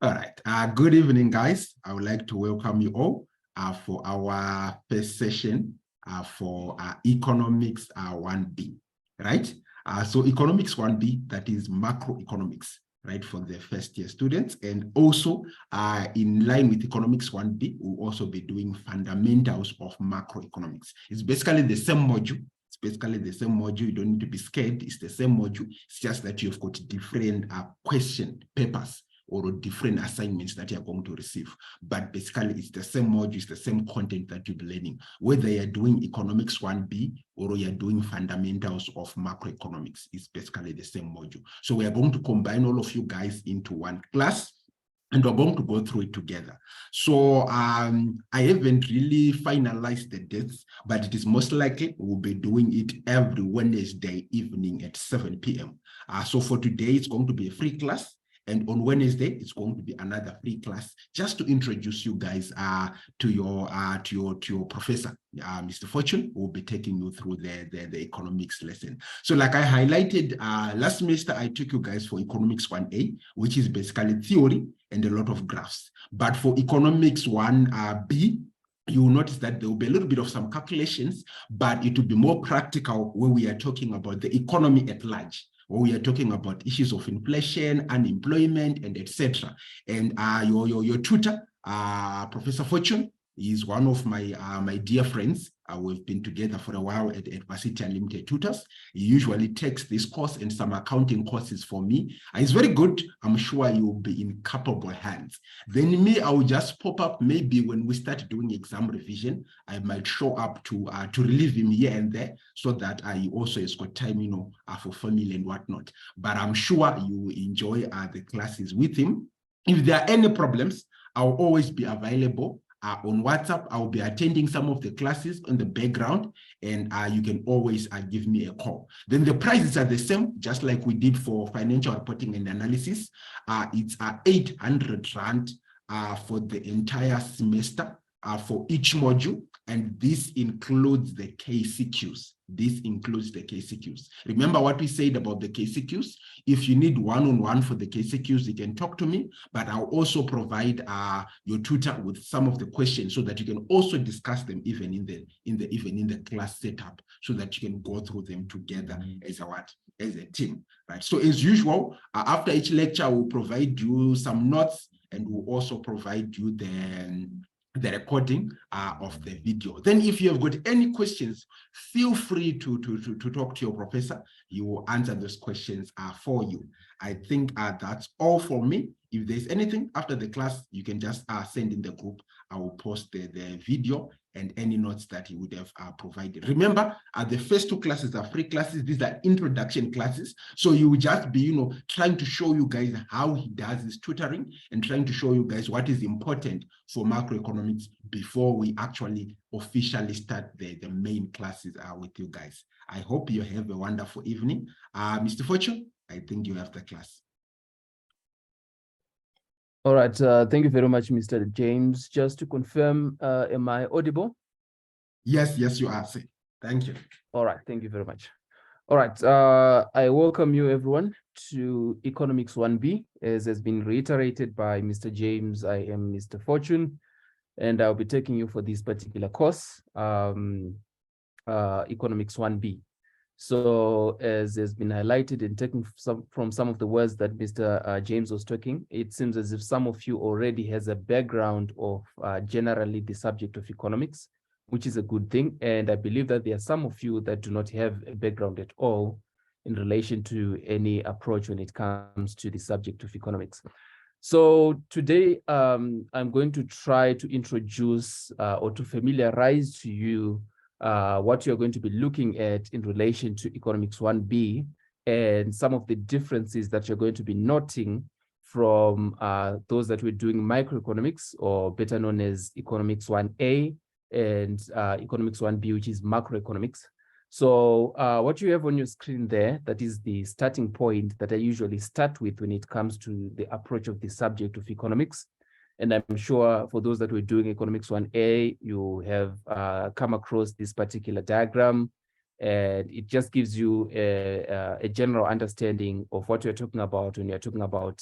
All right. Good evening, guys. I would like to welcome you all for our first session for Economics 1B, right? So Economics 1B, that is macroeconomics, right, for the first year students. And also in line with Economics 1B, we'll also be doing fundamentals of macroeconomics. It's basically the same module. It's basically the same module. You don't need to be scared. It's the same module. It's just that you've got different question papers or different assignments that you're going to receive. But basically, it's the same module, it's the same content that you'll be learning, whether you're doing Economics 1B or you're doing fundamentals of macroeconomics. It's basically the same module. So we are going to combine all of you guys into one class, and we're going to go through it together. So I haven't really finalized the dates, but it is most likely we'll be doing it every Wednesday evening at 7 p.m. So for today, it's going to be a free class. And on Wednesday, it's going to be another free class just to introduce you guys to your professor, Mr. Fortune, who will be taking you through the economics lesson. So like I highlighted last semester, I took you guys for Economics 1A, which is basically theory and a lot of graphs. But for Economics 1B, you will notice that there will be a little bit of some calculations, but it will be more practical when we are talking about the economy at large. We are talking about issues of inflation, unemployment, and etc. And your tutor, Professor Fortune, is one of my dear friends. We've been together for a while at Varsity Unlimited Tutors. He usually takes this course and some accounting courses for me. It's very good. I'm sure you'll be in capable hands. Then me, I will just pop up maybe when we start doing exam revision. I might show up to relieve him here and there so that he also has got time, for family and whatnot. But I'm sure you will enjoy the classes with him. If there are any problems, I'll always be available. On WhatsApp, I'll be attending some of the classes in the background, and you can always give me a call. Then the prices are the same, just like we did for financial reporting and analysis. It's 800 Rand for the entire semester for each module, and this includes the KCQs. This includes the KCQs. Remember what we said about the KCQs? If you need one-on-one for the KCQs, you can talk to me, but I'll also provide your tutor with some of the questions so that you can also discuss them even in the class setup, so that you can go through them together as a team, right? So as usual, after each lecture, we'll provide you some notes, and we'll also provide you the recording of the video. Then if you have got any questions, feel free to talk to your professor. He will answer those questions for you. I think that's all for me. If there's anything after the class, you can just send in the group. I will post the video and any notes that he would have provided. Remember, the first two classes are free classes. These are introduction classes. So you will just be, trying to show you guys how he does his tutoring and trying to show you guys what is important for macroeconomics before we actually officially start the main classes with you guys. I hope you have a wonderful evening. Mr. Fortune, I think you have the class. All right, thank you very much, Mr. James. Just to confirm, am I audible? Yes, you are. Thank you. All right, thank you very much. All right, I welcome you everyone to Economics 1B. As has been reiterated by Mr. James, I am Mr. Fortune, and I'll be taking you for this particular course, Economics 1B. So as has been highlighted and taken from some of the words that Mr. James was talking, it seems as if some of you already has a background of generally the subject of economics, which is a good thing. And I believe that there are some of you that do not have a background at all in relation to any approach when it comes to the subject of economics. So today, I'm going to try to introduce or to familiarize to you what you're going to be looking at in relation to Economics 1B and some of the differences that you're going to be noting from those that we're doing microeconomics, or better known as Economics 1A, and Economics 1B, which is macroeconomics. So what you have on your screen there, that is the starting point that I usually start with when it comes to the approach of the subject of economics. And I'm sure for those that were doing Economics 1A, you have come across this particular diagram, and it just gives you a general understanding of what you're talking about when you're talking about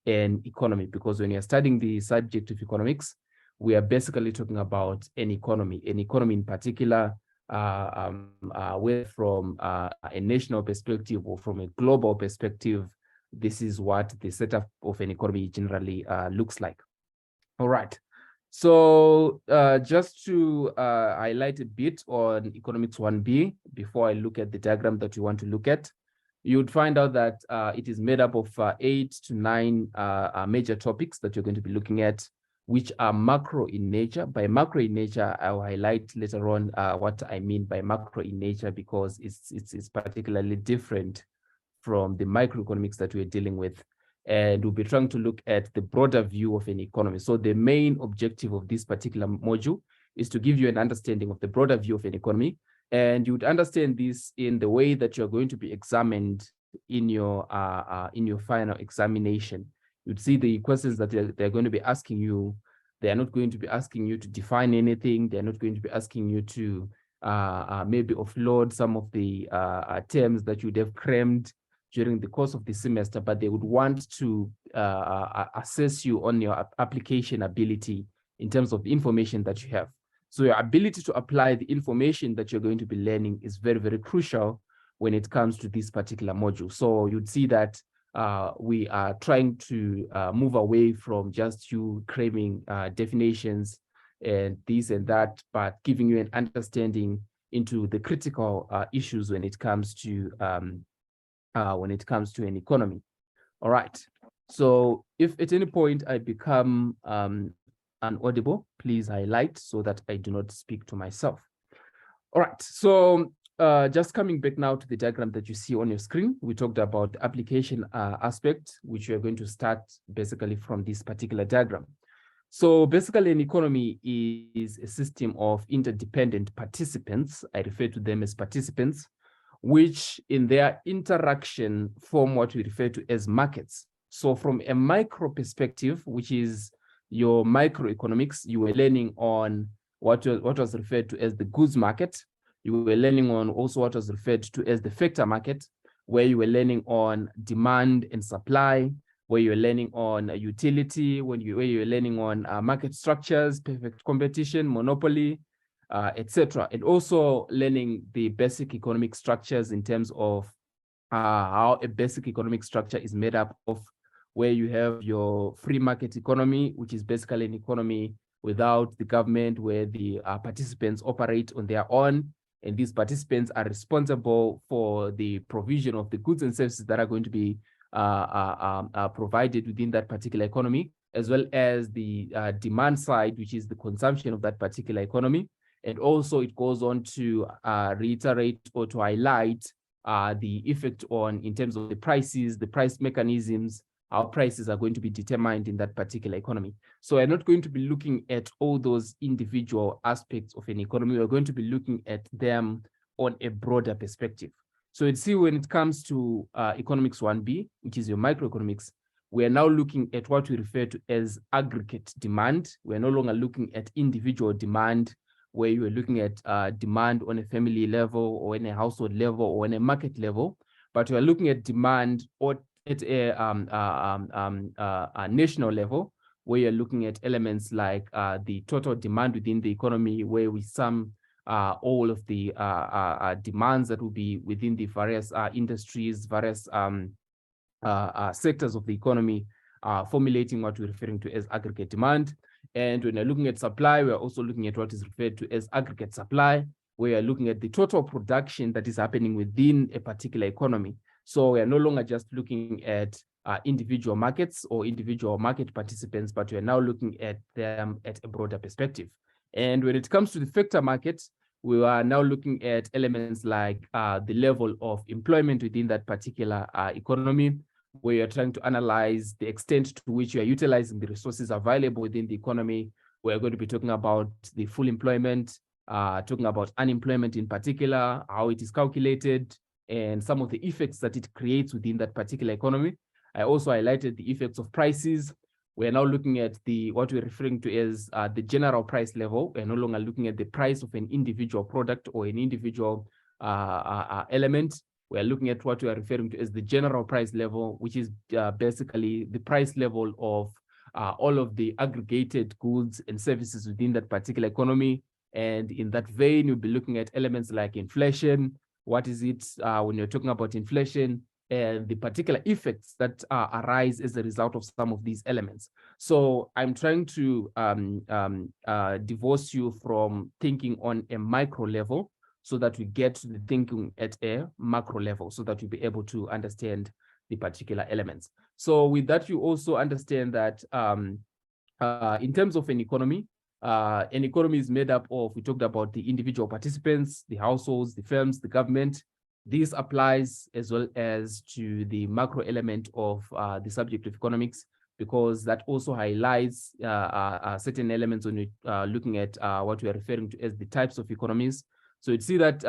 an economy, because when you're studying the subject of economics, we are basically talking about an economy in particular, whether from a national perspective or from a global perspective. This is what the setup of an economy generally looks like. All right. So just to highlight a bit on Economics 1B, before I look at the diagram that you want to look at, you would find out that it is made up of 8 to 9 major topics that you're going to be looking at, which are macro in nature. By macro in nature, I'll highlight later on what I mean by macro in nature, because it's particularly different from the microeconomics that we're dealing with. And we'll be trying to look at the broader view of an economy. So the main objective of this particular module is to give you an understanding of the broader view of an economy. And you would understand this in the way that you're going to be examined in your final examination. You'd see the questions that they're going to be asking you. They are not going to be asking you to define anything. They're not going to be asking you to maybe offload some of the terms that you'd have crammed during the course of the semester, but they would want to assess you on your application ability in terms of the information that you have. So your ability to apply the information that you're going to be learning is very, very crucial when it comes to this particular module. So you'd see that we are trying to move away from just you cramming definitions and this and that, but giving you an understanding into the critical issues when it comes to an economy. All right. So if at any point I become inaudible, please highlight so that I do not speak to myself. All right. So just coming back now to the diagram that you see on your screen, we talked about the application aspect, which we are going to start basically from this particular diagram. So basically an economy is a system of interdependent participants. I refer to them as participants, which in their interaction form what we refer to as markets. So from a micro perspective, which is your microeconomics, you were learning on what was referred to as the goods market. You were learning on also what was referred to as the factor market, where you were learning on demand and supply, where you were learning on utility, where you were learning on market structures, perfect competition, monopoly, etc. And also learning the basic economic structures in terms of how a basic economic structure is made up of, where you have your free market economy, which is basically an economy without the government, where the participants operate on their own. And these participants are responsible for the provision of the goods and services that are going to be provided within that particular economy, as well as the demand side, which is the consumption of that particular economy. And also it goes on to reiterate or to highlight the effect on, in terms of the prices, the price mechanisms, how prices are going to be determined in that particular economy. So we're not going to be looking at all those individual aspects of an economy. We're going to be looking at them on a broader perspective. So you'd see when it comes to Economics 1B, which is your microeconomics, we are now looking at what we refer to as aggregate demand. We're no longer looking at individual demand, where you are looking at demand on a family level or in a household level or in a market level, but we are looking at demand or at a national level, where you're looking at elements like the total demand within the economy, where we sum all of the demands that will be within the various industries, various sectors of the economy, formulating what we're referring to as aggregate demand. And when you're looking at supply, we're also looking at what is referred to as aggregate supply, where you're looking at the total production that is happening within a particular economy. So we are no longer just looking at individual markets or individual market participants, but we are now looking at them at a broader perspective. And when it comes to the factor market, we are now looking at elements like the level of employment within that particular economy, where you're trying to analyze the extent to which you are utilizing the resources available within the economy. We're going to be talking about the full employment, talking about unemployment in particular, how it is calculated, and some of the effects that it creates within that particular economy. I also highlighted the effects of prices. We're now looking at what we're referring to as the general price level. We're no longer looking at the price of an individual product or an individual element, we're looking at what we are referring to as the general price level, which is basically the price level of all of the aggregated goods and services within that particular economy. And in that vein, you'll be looking at elements like inflation. What is it when you're talking about inflation, and the particular effects that arise as a result of some of these elements. So I'm trying to divorce you from thinking on a micro level so that we get to the thinking at a macro level so that you'll be able to understand the particular elements. So with that, you also understand that in terms of an economy is made up of, we talked about the individual participants, the households, the firms, the government. This applies as well as to the macro element of the subject of economics, because that also highlights certain elements when you're looking at what we are referring to as the types of economies. So you'd see that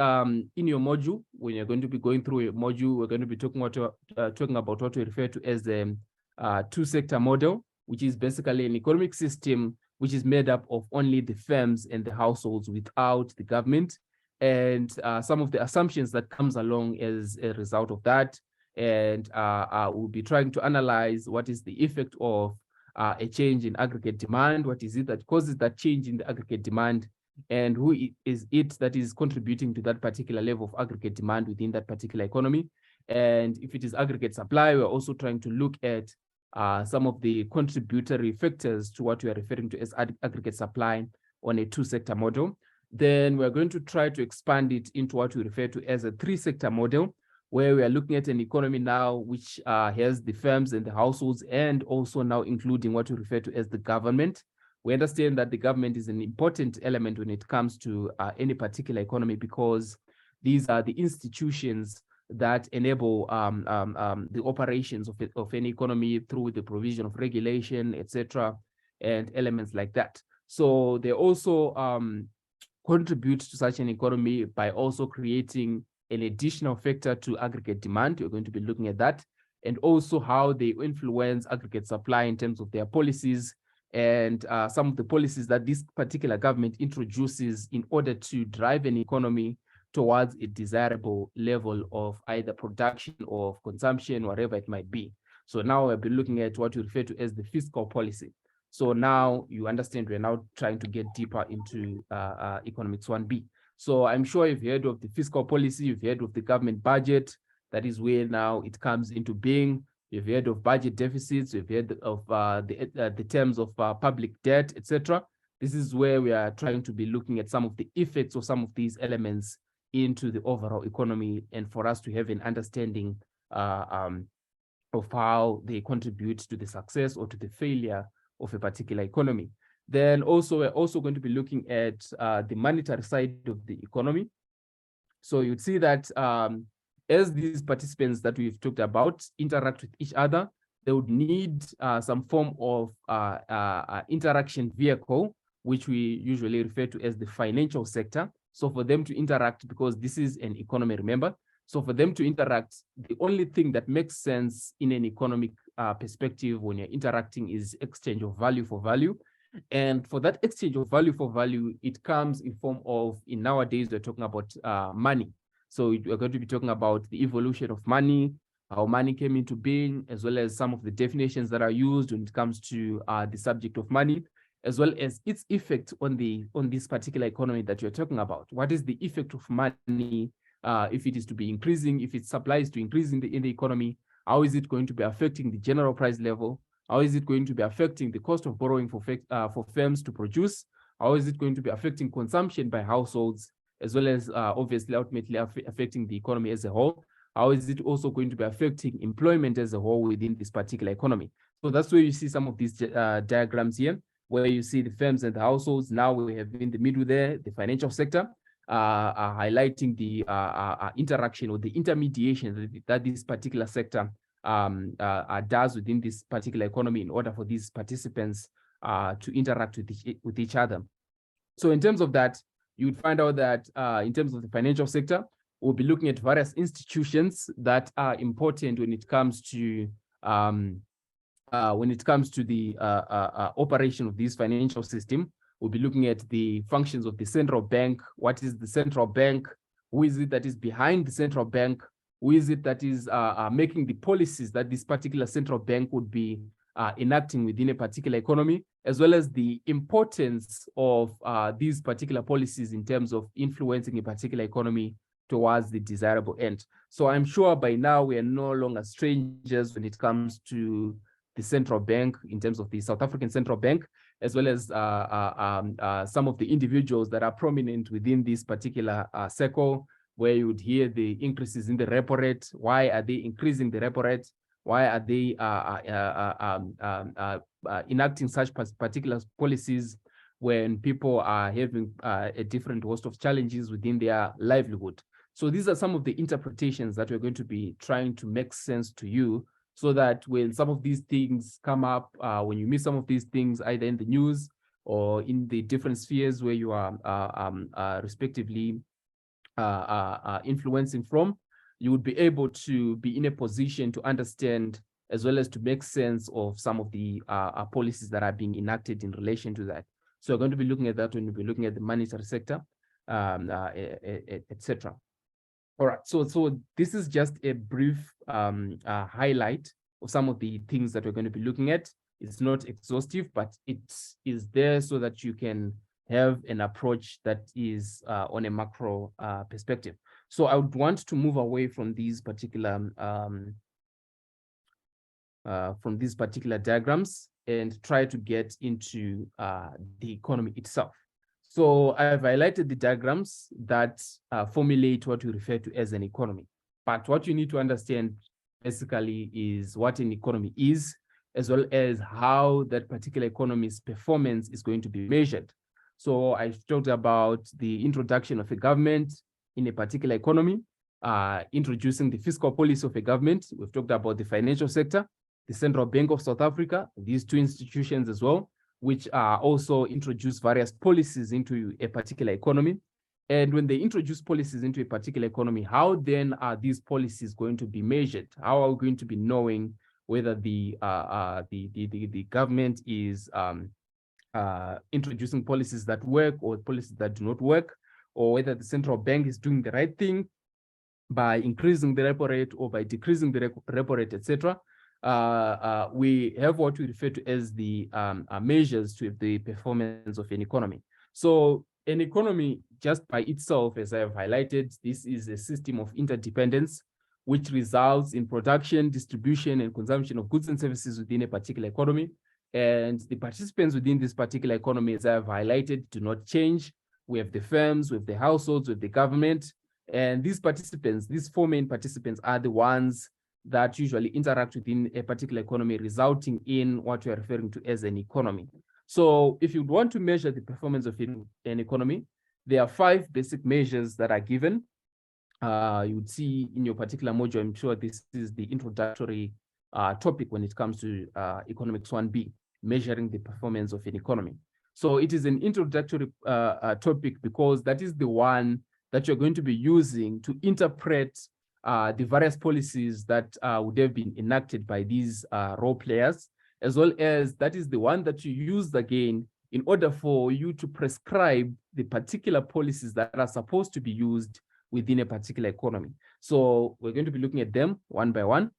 in your module, when you're going to be going through a module, we're going to be talking about what we refer to as the two-sector model, which is basically an economic system which is made up of only the firms and the households without the government, and some of the assumptions that comes along as a result of that. And we'll be trying to analyze what is the effect of a change in aggregate demand, what is it that causes that change in the aggregate demand, and who is it that is contributing to that particular level of aggregate demand within that particular economy. And if it is aggregate supply, we're also trying to look at some of the contributory factors to what we are referring to as aggregate supply on a two-sector model. Then we're going to try to expand it into what we refer to as a three-sector model, where we are looking at an economy now which has the firms and the households, and also now including what we refer to as the government. We understand that the government is an important element when it comes to any particular economy, because these are the institutions that enable the operations of any economy through the provision of regulation, etc., and elements like that. So they also contribute to such an economy by also creating an additional factor to aggregate demand. We're going to be looking at that, and also how they influence aggregate supply in terms of their policies, and some of the policies that this particular government introduces in order to drive an economy towards a desirable level of either production or of consumption, whatever it might be. So now we'll be looking at what we refer to as the fiscal policy. So now you understand we're now trying to get deeper into Economics 1B. So I'm sure you've heard of the fiscal policy, you've heard of the government budget. That is where now it comes into being. You've heard of budget deficits, you've heard of the terms of public debt, etc. This is where we are trying to be looking at some of the effects of some of these elements into the overall economy, and for us to have an understanding of how they contribute to the success or to the failure of a particular economy. Then also, we're also going to be looking at the monetary side of the economy. So you'd see that as these participants that we've talked about interact with each other, they would need some form of interaction vehicle, which we usually refer to as the financial sector. So for them to interact, because this is an economy, remember, so for them to interact, the only thing that makes sense in an economic perspective when you're interacting is exchange of value for value. And for that exchange of value for value, it comes in form of, in nowadays, we're talking about money. So we're going to be talking about the evolution of money, how money came into being, as well as some of the definitions that are used when it comes to the subject of money, as well as its effect on this particular economy that you're talking about. What is the effect of money if it is to be increasing, if its supply is to increase in the economy? How is it going to be affecting the general price level? How is it going to be affecting the cost of borrowing for firms to produce? How is it going to be affecting consumption by households, as well as obviously ultimately affecting the economy as a whole? How is it also going to be affecting employment as a whole within this particular economy? So that's where you see some of these diagrams here, where you see the firms and the households. Now we have in the middle there, the financial sector, highlighting the interaction or the intermediation that this particular sector does within this particular economy in order for these participants to interact with each other. So in terms of that, you would find out that in terms of the financial sector, we'll be looking at various institutions that are important when it comes to the operation of this financial system. We'll be looking at the functions of the central bank. What is the central bank? Who is it that is behind the central bank? Who is it that is making the policies that this particular central bank would be enacting within a particular economy, as well as the importance of these particular policies in terms of influencing a particular economy towards the desirable end. So I'm sure by now we are no longer strangers when it comes to the central bank, in terms of the South African Central Bank, as well as some of the individuals that are prominent within this particular circle, where you would hear the increases in the repo rate. Why are they increasing the repo rate? Why are they enacting such particular policies when people are having a different host of challenges within their livelihood? So these are some of the interpretations that we're going to be trying to make sense to you, so that when some of these things come up, when you miss some of these things, either in the news or in the different spheres where you are respectively influencing from, you would be able to be in a position to understand as well as to make sense of some of the policies that are being enacted in relation to that. So we're going to be looking at that when we'll be looking at the monetary sector, etc. All right, so this is just a brief highlight of some of the things that we're going to be looking at. It's not exhaustive, but it is there so that you can have an approach that is on a macro perspective. So I would want to move away from these particular diagrams and try to get into the economy itself. So I've highlighted the diagrams that formulate what we refer to as an economy. But what you need to understand basically is what an economy is, as well as how that particular economy's performance is going to be measured. So I've talked about the introduction of a government in a particular economy, introducing the fiscal policy of a government. We've talked about the financial sector, the Central Bank of South Africa, these two institutions as well, which also introduce various policies into a particular economy. And when they introduce policies into a particular economy, how then are these policies going to be measured? How are we going to be knowing whether the government is introducing policies that work or policies that do not work, or whether the central bank is doing the right thing by increasing the repo rate or by decreasing the repo rate, etc. We have what we refer to as the measures to the performance of an economy. So an economy just by itself, as I have highlighted, this is a system of interdependence which results in production, distribution, and consumption of goods and services within a particular economy. And the participants within this particular economy, as I have highlighted, do not change. We have the firms, we have the households, we have the government. And these participants, these four main participants, are the ones that usually interact within a particular economy, resulting in what we are referring to as an economy. So if you want to measure the performance of an economy, there are 5 basic measures that are given. You would see in your particular module, I'm sure this is the introductory topic when it comes to Economics 1B, measuring the performance of an economy. So it is an introductory topic because that is the one that you're going to be using to interpret the various policies that would have been enacted by these role players, as well as that is the one that you use again in order for you to prescribe the particular policies that are supposed to be used within a particular economy. So we're going to be looking at them one by one.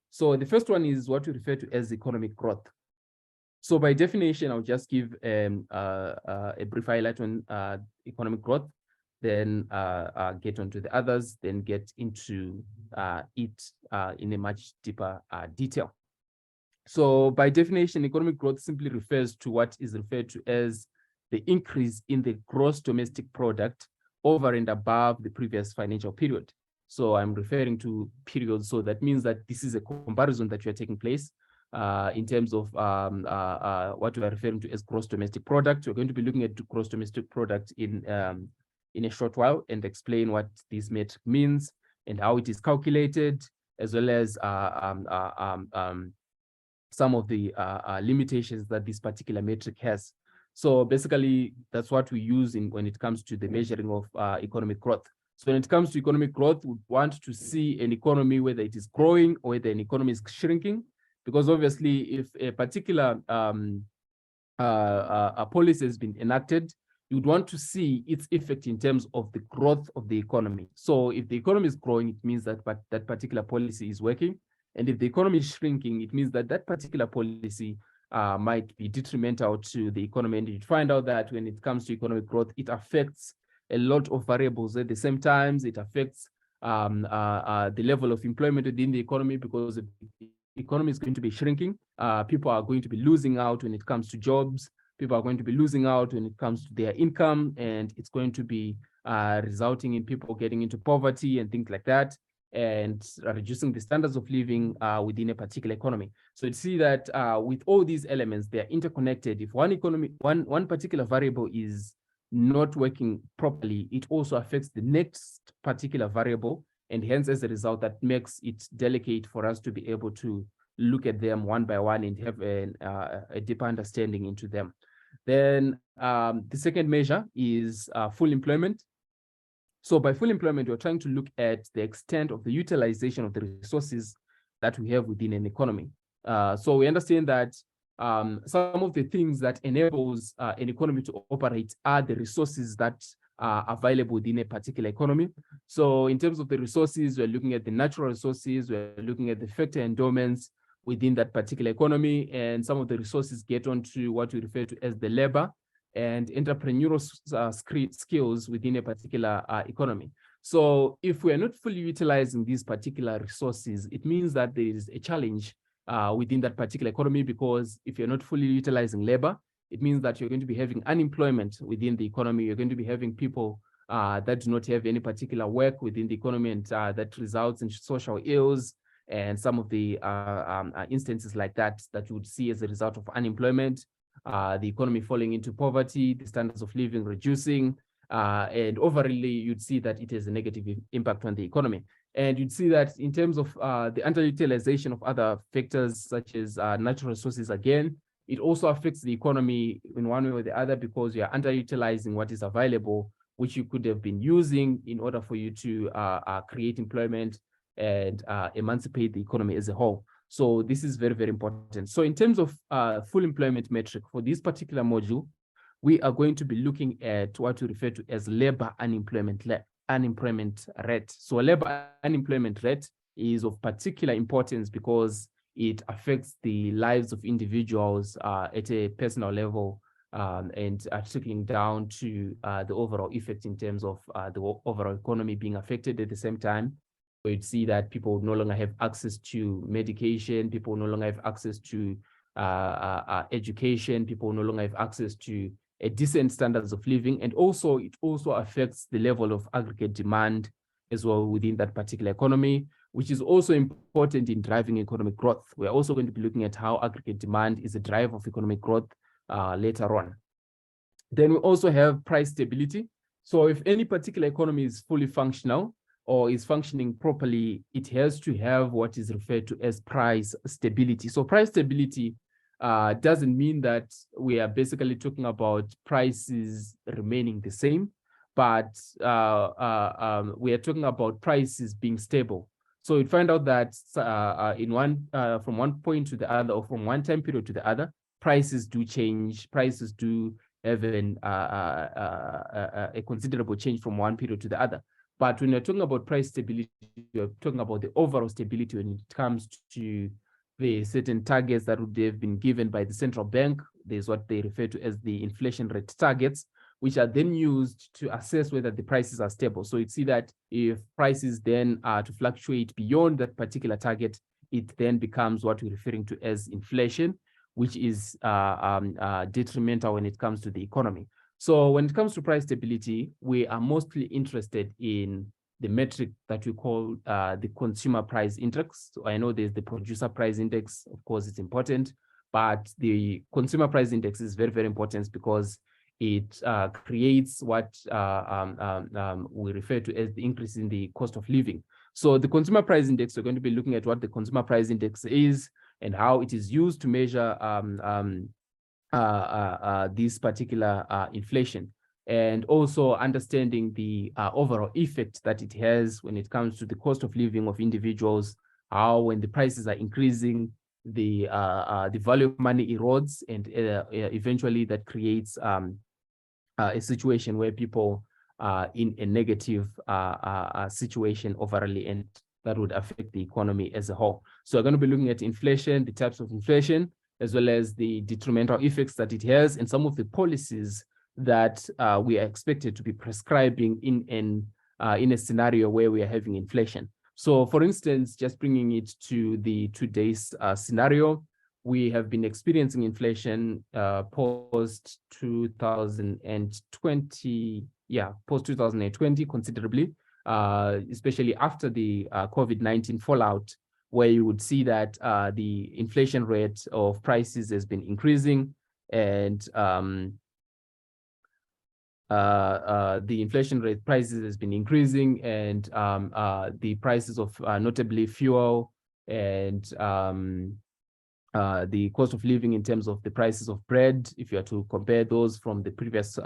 So the first one is what we refer to as economic growth. So by definition, I'll just give a brief highlight on economic growth, then get onto the others, then get into it in a much deeper detail. So by definition, economic growth simply refers to what is referred to as the increase in the gross domestic product over and above the previous financial period. So I'm referring to periods. So that means that this is a comparison that you are taking place in terms of what we are referring to as gross domestic product. We're going to be looking at gross domestic product in a short while and explain what this metric means and how it is calculated, as well as some of the limitations that this particular metric has. So basically, that's what we use when it comes to the measuring of economic growth. So when it comes to economic growth, we want to see an economy, whether it is growing or whether an economy is shrinking, because obviously if a particular policy has been enacted, you'd want to see its effect in terms of the growth of the economy. So if the economy is growing, it means that that particular policy is working. And if the economy is shrinking, it means that that particular policy might be detrimental to the economy. And you'd find out that when it comes to economic growth, it affects a lot of variables at the same time. It affects the level of employment within the economy, because if the economy is going to be shrinking, people are going to be losing out when it comes to jobs. People are going to be losing out when it comes to their income, and it's going to be resulting in people getting into poverty and things like that, and reducing the standards of living within a particular economy. So you see that with all these elements, they're interconnected. If one particular variable is not working properly, it also affects the next particular variable, and hence as a result, that makes it delicate for us to be able to look at them one by one and have a deeper understanding into them. Then the second measure is full employment. So by full employment, we're trying to look at the extent of the utilization of the resources that we have within an economy. So we understand that some of the things that enables an economy to operate are the resources that are available within a particular economy. So in terms of the resources, we're looking at the natural resources, we're looking at the factor endowments within that particular economy, and some of the resources get onto what we refer to as the labor and entrepreneurial skills within a particular economy. So if we're not fully utilizing these particular resources, it means that there is a challenge within that particular economy, because if you're not fully utilizing labor, it means that you're going to be having unemployment within the economy. You're going to be having people that do not have any particular work within the economy, and that results in social ills and some of the instances like that you would see as a result of unemployment, the economy falling into poverty, the standards of living reducing, and overall you'd see that it has a negative impact on the economy. And you'd see that in terms of the underutilization of other factors such as natural resources, again, it also affects the economy in one way or the other, because you're underutilizing what is available, which you could have been using in order for you to create employment and emancipate the economy as a whole. So this is very, very important. So in terms of full employment metric for this particular module, we are going to be looking at what we refer to as labor unemployment rate. So labor unemployment rate is of particular importance because it affects the lives of individuals at a personal level, and trickling down to the overall effect in terms of the overall economy being affected at the same time. You'd see that people no longer have access to medication, people no longer have access to education, people no longer have access to a decent standards of living, and also it also affects the level of aggregate demand as well within that particular economy, which is also important in driving economic growth. We're also going to be looking at how aggregate demand is a driver of economic growth later on. Then we also have price stability. So if any particular economy is fully functional or is functioning properly, it has to have what is referred to as price stability. So price stability doesn't mean that we are basically talking about prices remaining the same, but we are talking about prices being stable. So you'd find out that from one point to the other, or from one time period to the other, prices do change. Prices do have a considerable change from one period to the other. But when you're talking about price stability, you're talking about the overall stability when it comes to the certain targets that would have been given by the central bank. There's what they refer to as the inflation rate targets, which are then used to assess whether the prices are stable. So you'd see that if prices then are to fluctuate beyond that particular target, it then becomes what we're referring to as inflation, which is detrimental when it comes to the economy. So when it comes to price stability, we are mostly interested in the metric that we call the consumer price index. So I know there's the producer price index, of course, it's important, but the consumer price index is very, very important because it creates what we refer to as the increase in the cost of living. So the consumer price index, we're going to be looking at what the consumer price index is and how it is used to measure this particular inflation, and also understanding the overall effect that it has when it comes to the cost of living of individuals, how when the prices are increasing, the value of money erodes, and eventually that creates a situation where people are in a negative situation overall, and that would affect the economy as a whole. So we're going to be looking at inflation, the types of inflation, as well as the detrimental effects that it has, and some of the policies that we are expected to be prescribing in a scenario where we are having inflation. So, for instance, just bringing it to the today's scenario, we have been experiencing inflation post 2020, post 2020 considerably, especially after the COVID-19 fallout, where you would see that the inflation rate of prices has been increasing, and the inflation rate prices has been increasing, and the prices of notably fuel and the cost of living in terms of the prices of bread, if you are to compare those from the previous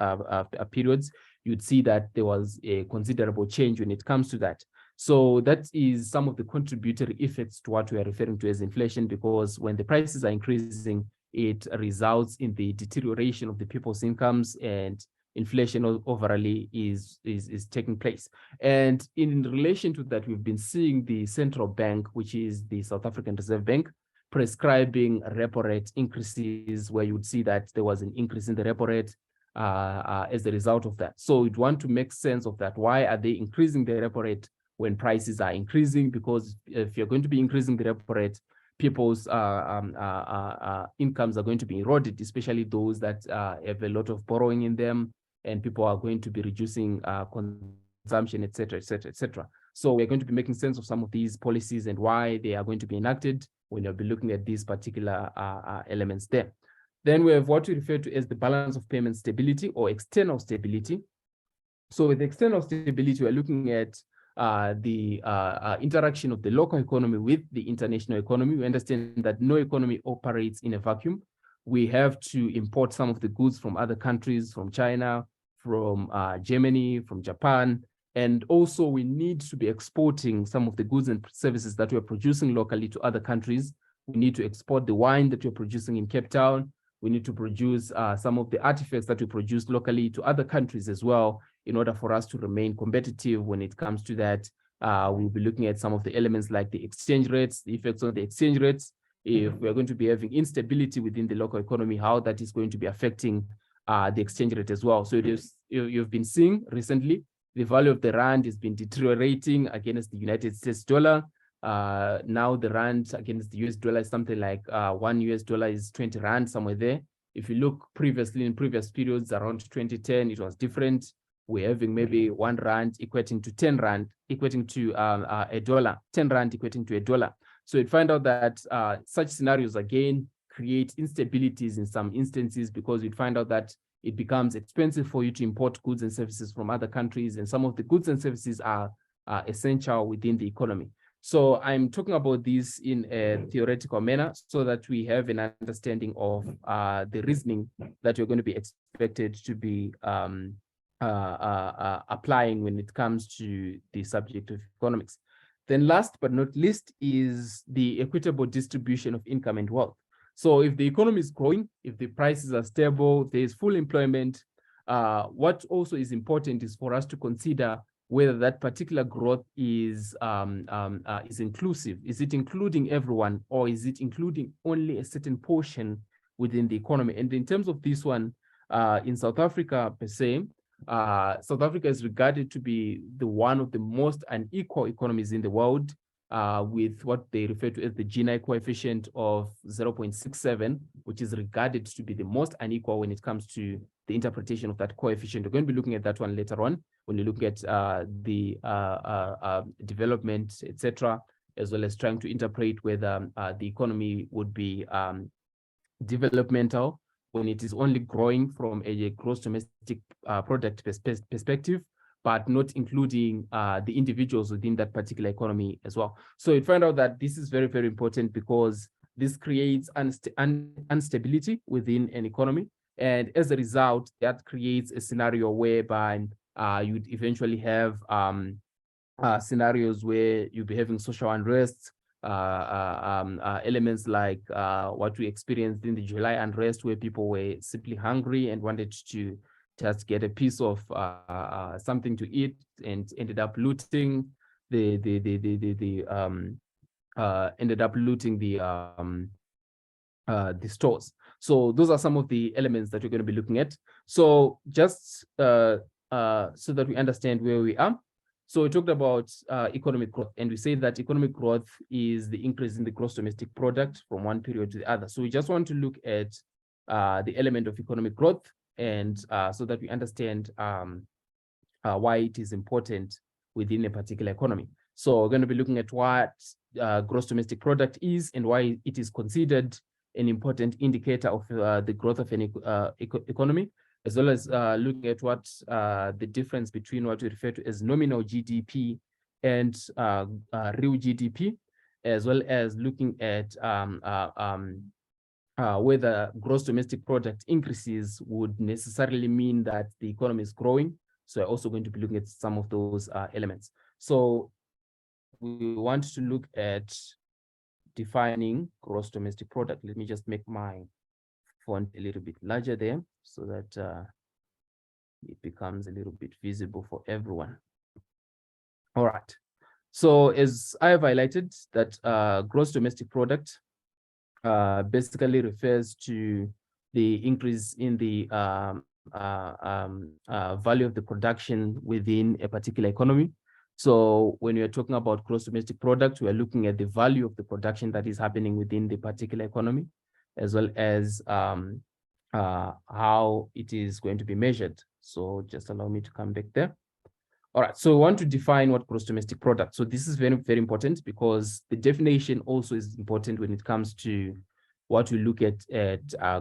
periods, you'd see that there was a considerable change when it comes to that. So that is some of the contributory effects to what we are referring to as inflation, because when the prices are increasing, it results in the deterioration of the people's incomes, and inflation overall is taking place. And in relation to that, we've been seeing the central bank, which is the South African Reserve Bank, prescribing repo rate increases, where you would see that there was an increase in the repo rate as a result of that. So we'd want to make sense of that. Why are they increasing the repo rate when prices are increasing? Because if you're going to be increasing the repo rate, people's incomes are going to be eroded, especially those that have a lot of borrowing in them, and people are going to be reducing consumption, et cetera, et cetera, et cetera. So we're going to be making sense of some of these policies and why they are going to be enacted when you'll be looking at these particular elements there. Then we have what we refer to as the balance of payment stability or external stability. So with external stability, we're looking at the interaction of the local economy with the international economy. We understand that no economy operates in a vacuum. We have to import some of the goods from other countries, from China, from Germany, from Japan. And also we need to be exporting some of the goods and services that we're producing locally to other countries. We need to export the wine that we're producing in Cape Town. We need to produce some of the artifacts that we produce locally to other countries as well, in order for us to remain competitive when it comes to that. We'll be looking at some of the elements like the exchange rates, the effects on the exchange rates. If we're going to be having instability within the local economy, how that is going to be affecting the exchange rate as well. So it is, you've been seeing recently, the value of the rand has been deteriorating against the United States dollar. Now the rand against the US dollar is something like $1 is 20 rand, somewhere there. If you look previously in previous periods around 2010, it was different. We're having maybe 1 rand equating to 10 rand, equating to a dollar, 10 rand equating to a dollar. So you'd find out that such scenarios again create instabilities in some instances, because you'd find out that it becomes expensive for you to import goods and services from other countries, and some of the goods and services are essential within the economy. So I'm talking about this in a theoretical manner so that we have an understanding of the reasoning that you're going to be expected to be applying when it comes to the subject of economics. Then last but not least is the equitable distribution of income and wealth. So if the economy is growing, if the prices are stable, there is full employment, what also is important is for us to consider whether that particular growth is inclusive. Is it including everyone, or is it including only a certain portion within the economy? And in terms of this one, in South Africa per se, South Africa is regarded to be one of the most unequal economies in the world, with what they refer to as the Gini coefficient of 0.67, which is regarded to be the most unequal when it comes to the interpretation of that coefficient. We're going to be looking at that one later on when you look at the development, etc., as well as trying to interpret whether the economy would be developmental when it is only growing from a gross domestic product perspective, but not including the individuals within that particular economy as well. So you find out that this is very, very important, because this creates instability within an economy. And as a result, that creates a scenario whereby you'd eventually have scenarios where you'll be having social unrest, elements like what we experienced in the July unrest, where people were simply hungry and wanted to just get a piece of something to eat and ended up looting the stores. So those are some of the elements that we're going to be looking at. So just so that we understand where we are. So we talked about economic growth, and we say that economic growth is the increase in the gross domestic product from one period to the other. So we just want to look at the element of economic growth, and so that we understand why it is important within a particular economy. So we're going to be looking at what gross domestic product is and why it is considered an important indicator of the growth of an economy, as well as looking at what the difference between what we refer to as nominal GDP and real GDP, as well as looking at whether gross domestic product increases would necessarily mean that the economy is growing. So we're also going to be looking at some of those elements. So we want to look at defining gross domestic product. Let me just make my font a little bit larger there so that it becomes a little bit visible for everyone. All right. So as I have highlighted, that gross domestic product basically refers to the increase in the value of the production within a particular economy. So when we are talking about gross domestic product, we are looking at the value of the production that is happening within the particular economy, as well as how it is going to be measured. So just allow me to come back there. All right, so we want to define what gross domestic product. So this is very, very important, because the definition also is important when it comes to what we look at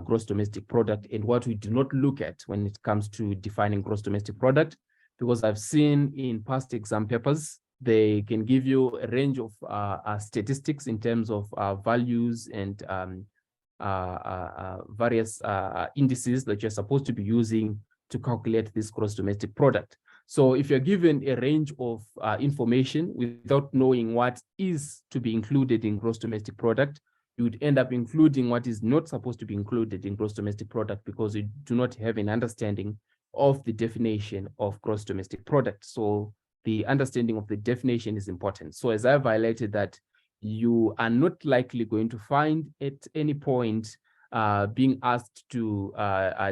gross domestic product and what we do not look at when it comes to defining gross domestic product. Because I've seen in past exam papers, they can give you a range of statistics in terms of values and various indices that you're supposed to be using to calculate this gross domestic product. So if you're given a range of information without knowing what is to be included in gross domestic product, you would end up including what is not supposed to be included in gross domestic product, because you do not have an understanding of the definition of gross domestic product. So the understanding of the definition is important. So as I've highlighted, that you are not likely going to find at any point being asked to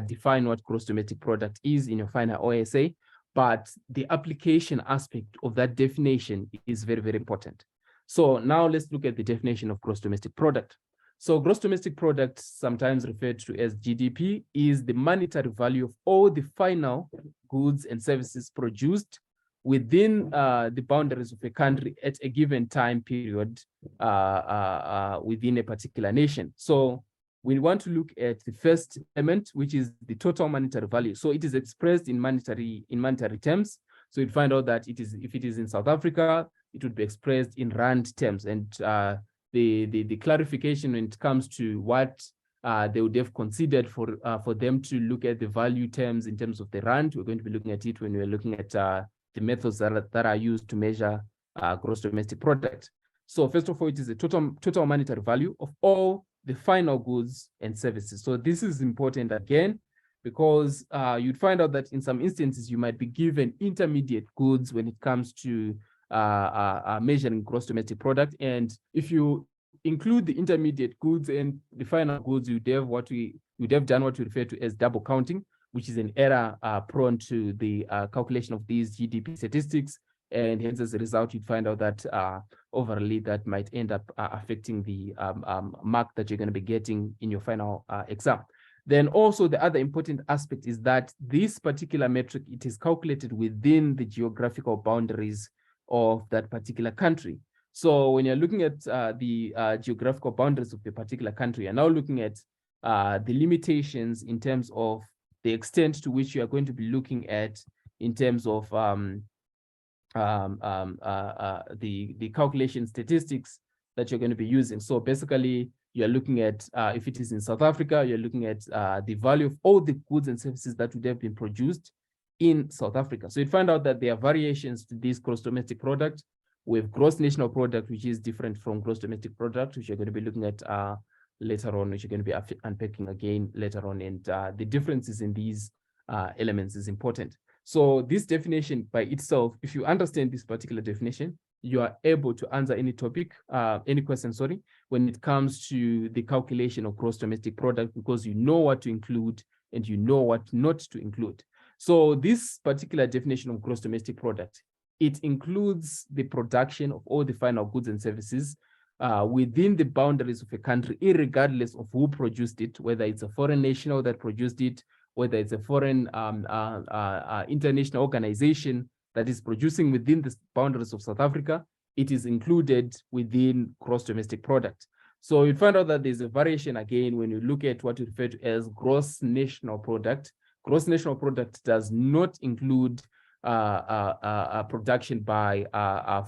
define what gross domestic product is in your final OSA, but the application aspect of that definition is very, very important. So now let's look at the definition of gross domestic product. So gross domestic product, sometimes referred to as GDP, is the monetary value of all the final goods and services produced within the boundaries of a country at a given time period within a particular nation. So we want to look at the first element, which is the total monetary value. So it is expressed in monetary terms. So you'd find out that if it is in South Africa, it would be expressed in rand terms. And the clarification when it comes to what they would have considered for them to look at the value terms in terms of the rand, we're going to be looking at it when we're looking at the methods that are used to measure gross domestic product. So first of all, it is the total monetary value of all the final goods and services. So this is important again, because you'd find out that in some instances, you might be given intermediate goods when it comes to measuring gross domestic product. And if you include the intermediate goods and the final goods, you'd have done what we refer to as double counting, which is an error prone to the calculation of these GDP statistics. And hence, as a result, you'd find out that overall that might end up affecting the mark that you're going to be getting in your final exam. Then also the other important aspect is that this particular metric, it is calculated within the geographical boundaries of that particular country. So when you're looking at the geographical boundaries of a particular country, you're now looking at the limitations in terms of the extent to which you are going to be looking at in terms of the calculation statistics that you're going to be using. So basically, you're looking at, if it is in South Africa, you're looking at the value of all the goods and services that would have been produced in South Africa. So you'd find out that there are variations to this gross domestic product with gross national product, which is different from gross domestic product, which you're going to be looking at later on, which you're going to be unpacking again later on. And the differences in these elements is important. So this definition by itself, if you understand this particular definition, you are able to answer any topic, any question, sorry, when it comes to the calculation of gross domestic product, because you know what to include and you know what not to include. So this particular definition of gross domestic product, it includes the production of all the final goods and services within the boundaries of a country, irregardless of who produced it, whether it's a foreign national that produced it, whether it's a foreign international organization that is producing within the boundaries of South Africa, it is included within gross domestic product. So you find out that there's a variation again when you look at what you refer to as gross national product. Gross national product does not include production by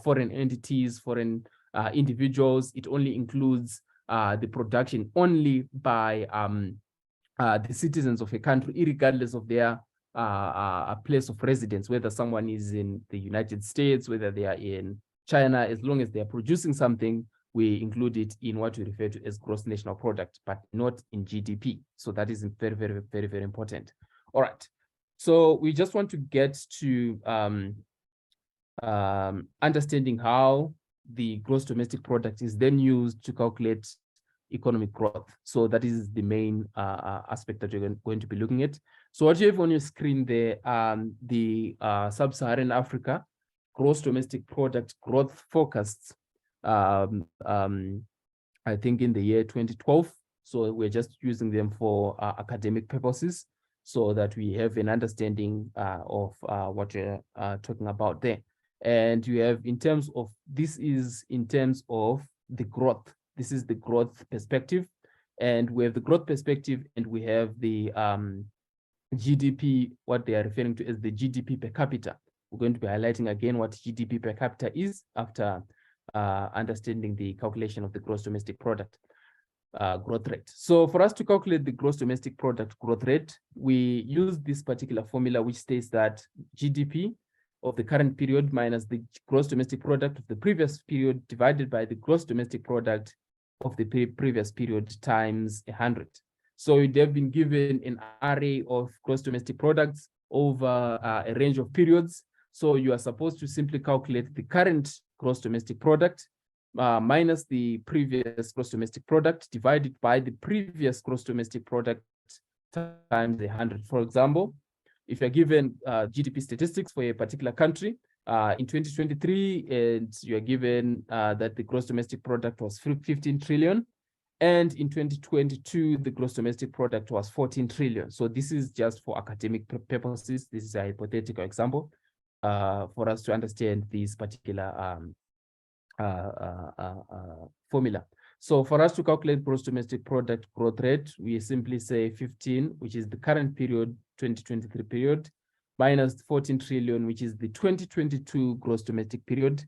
foreign entities, foreign individuals. It only includes the production only by the citizens of a country, regardless of their place of residence, whether someone is in the United States, whether they are in China. As long as they are producing something, we include it in what we refer to as gross national product, but not in GDP. So that is very, very, very, very important. All right. So we just want to get to understanding how the gross domestic product is then used to calculate economic growth. So that is the main aspect that you're going to be looking at. So what you have on your screen there, the Sub-Saharan Africa gross domestic product growth forecasts, I think in the year 2012. So we're just using them for academic purposes so that we have an understanding of what you're talking about there. And you have in terms of, this is in terms of the growth. This is the growth perspective. And we have the growth perspective and we have the GDP, what they are referring to as the GDP per capita. We're going to be highlighting again what GDP per capita is after understanding the calculation of the gross domestic product growth rate. So for us to calculate the gross domestic product growth rate, we use this particular formula which states that GDP of the current period minus the gross domestic product of the previous period divided by the gross domestic product of the previous period times 100. So they've been given an array of gross domestic products over a range of periods. So you are supposed to simply calculate the current gross domestic product minus the previous gross domestic product divided by the previous gross domestic product times 100. For example, if you're given GDP statistics for a particular country in 2023, and you're given that the gross domestic product was 15 trillion, and in 2022, the gross domestic product was 14 trillion. So this is just for academic purposes. This is a hypothetical example for us to understand this particular formula. So for us to calculate gross domestic product growth rate, we simply say 15, which is the current period, 2023 period, minus 14 trillion, which is the 2022 gross domestic period,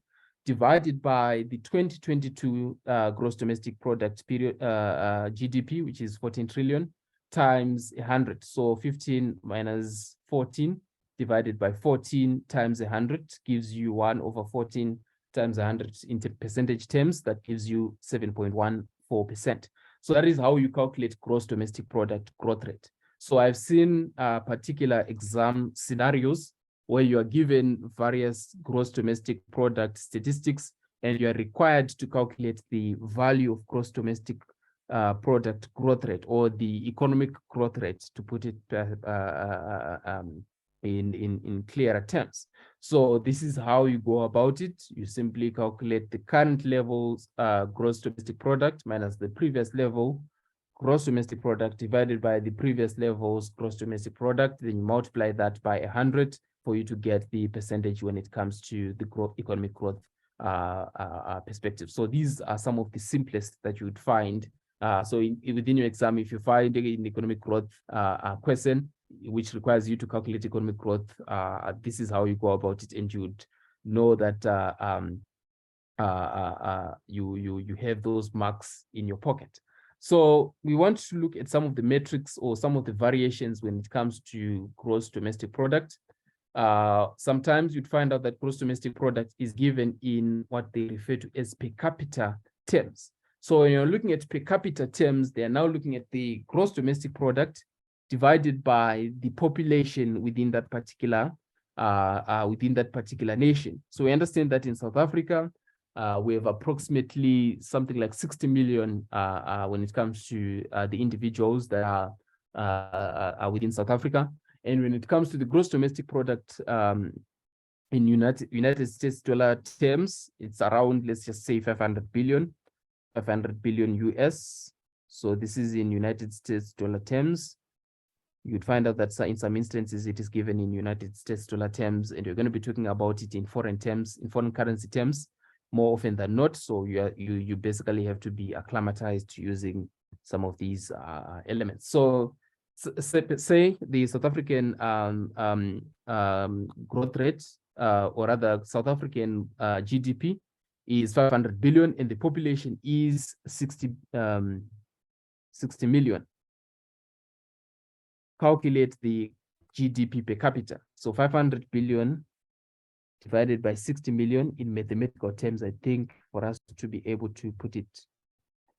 divided by the 2022 gross domestic product period, GDP, which is 14 trillion, times 100. So 15 minus 14 divided by 14 times 100 gives you 1 over 14 times 100 in percentage terms. That gives you 7.14%. So that is how you calculate gross domestic product growth rate. So I've seen particular exam scenarios where you are given various gross domestic product statistics and you are required to calculate the value of gross domestic product growth rate, or the economic growth rate, to put it in clearer terms. So this is how you go about it. You simply calculate the current levels gross domestic product minus the previous level gross domestic product divided by the previous levels gross domestic product. Then you multiply that by 100 for you to get the percentage when it comes to the economic growth perspective. So these are some of the simplest that you would find. So within your exam, if you find an economic growth question which requires you to calculate economic growth, this is how you go about it, and you would know that you have those marks in your pocket. So we want to look at some of the metrics or some of the variations when it comes to gross domestic product. Sometimes you'd find out that gross domestic product is given in what they refer to as per capita terms. So when you're looking at per capita terms, they are now looking at the gross domestic product divided by the population within that particular nation. So we understand that in South Africa, we have approximately something like 60 million when it comes to the individuals that are within South Africa. And when it comes to the gross domestic product in United States dollar terms, it's around, let's just say 500 billion US. So this is in United States dollar terms. You'd find out that in some instances it is given in United States dollar terms, and you're going to be talking about it in foreign terms, in foreign currency terms, more often than not. So you basically have to be acclimatized to using some of these elements. So say the South African growth rate, or rather South African GDP is 500 billion, and the population is 60 million. Calculate the GDP per capita. So 500 billion divided by 60 million in mathematical terms, I think for us to be able to put it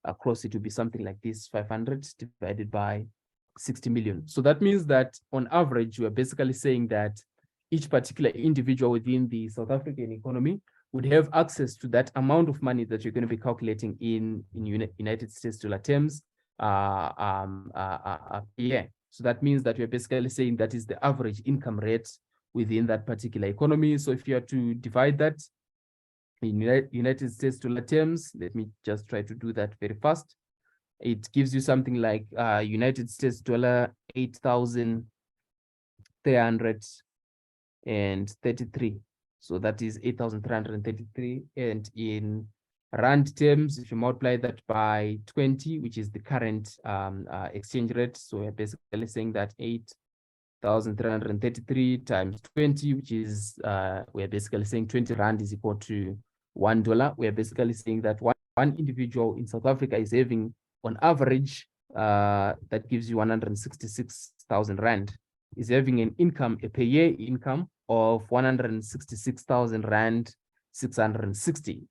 across, it would be something like this: 500 divided by 60 million. So that means that on average, we are basically saying that each particular individual within the South African economy would have access to that amount of money that you're going to be calculating in United States dollar terms yeah. So that means that we're basically saying that is the average income rate within that particular economy. So if you are to divide that in United States dollar terms, let me just try to do that very fast. It gives you something like United States dollar 8,333. So that is 8,333. And in rand terms, if you multiply that by 20, which is the current exchange rate, so we're basically saying that 8,333 times 20, which is we're basically saying 20 rand is equal to $1. We're basically saying that one individual in South Africa is having, on average, that gives you 166,000 rand, is having an income, a per year income of 166,000 rand 660.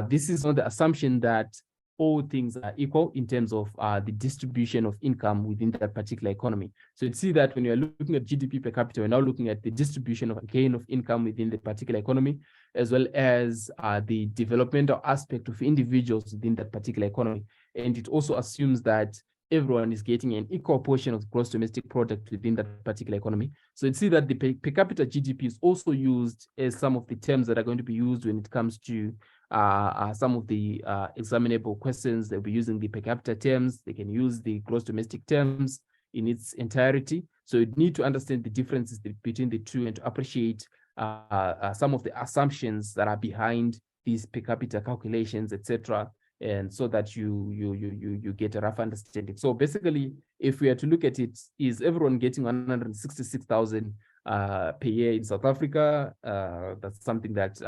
This is on the assumption that all things are equal in terms of the distribution of income within that particular economy. So you see that when you're looking at GDP per capita, we're now looking at the distribution of gain of income within the particular economy, as well as the developmental aspect of individuals within that particular economy. And it also assumes that everyone is getting an equal portion of gross domestic product within that particular economy. So you see that the per capita GDP is also used as some of the terms that are going to be used when it comes to some of the examinable questions. They'll be using the per capita terms. They can use the gross domestic terms in its entirety. So you need to understand the differences between the two and to appreciate some of the assumptions that are behind these per capita calculations, etc. And so that you get a rough understanding. So basically, if we are to look at it, is everyone getting 166,000 per year in South Africa? That's something that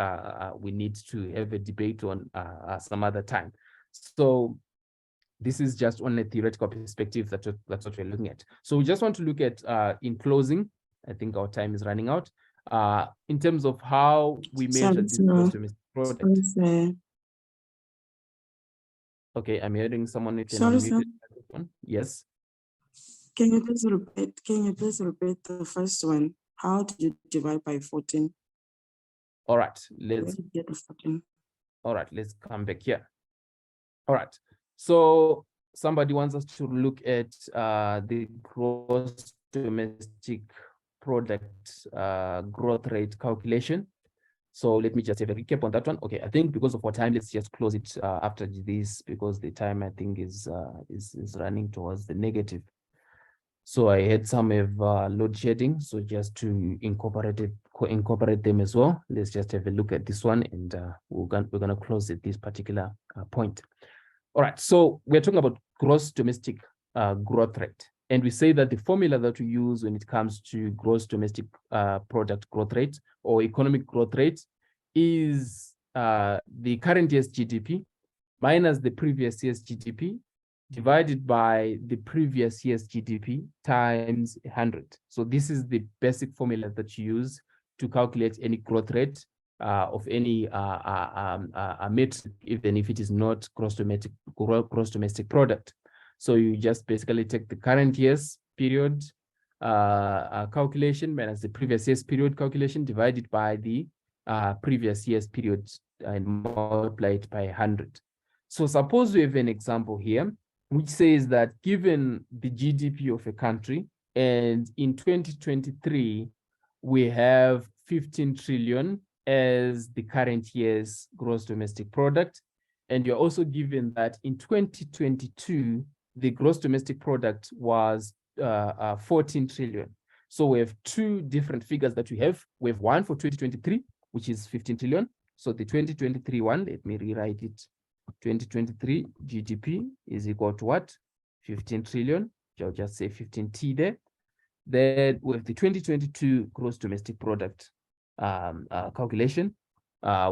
we need to have a debate on some other time. So this is just on a theoretical perspective. That's what we're looking at. So we just want to look at, in closing, I think our time is running out, in terms of how we measure this gross domestic product. Okay, I'm hearing someone who can unmute it. Yes. Can you please repeat the first one? How do you divide by 14? All right, let's get the 14. All right, let's come back here. All right. So somebody wants us to look at the gross domestic product growth rate calculation. So let me just have a recap on that one. Okay, I think because of our time, let's just close it after this, because the time, I think, is running towards the negative. So I had some of load shedding. So just to incorporate them as well. Let's just have a look at this one, and we're gonna close at this particular point. All right. So we're talking about gross domestic growth rate. And we say that the formula that we use when it comes to gross domestic product growth rate or economic growth rate is the current year's GDP minus the previous year's GDP divided by the previous year's GDP times 100. So this is the basic formula that you use to calculate any growth rate of any metric, even if it is not gross domestic product. So you just basically take the current year's period calculation minus the previous year's period calculation divided by the previous year's period and multiply it by 100. So suppose we have an example here, which says that given the GDP of a country, and in 2023, we have 15 trillion as the current year's gross domestic product. And you're also given that in 2022, the gross domestic product was 14 trillion. So we have two different figures that we have. We have one for 2023, which is 15 trillion. So the 2023 one, let me rewrite it. 2023 GDP is equal to what? 15 trillion. I'll just say 15T there. Then with the 2022 gross domestic product calculation,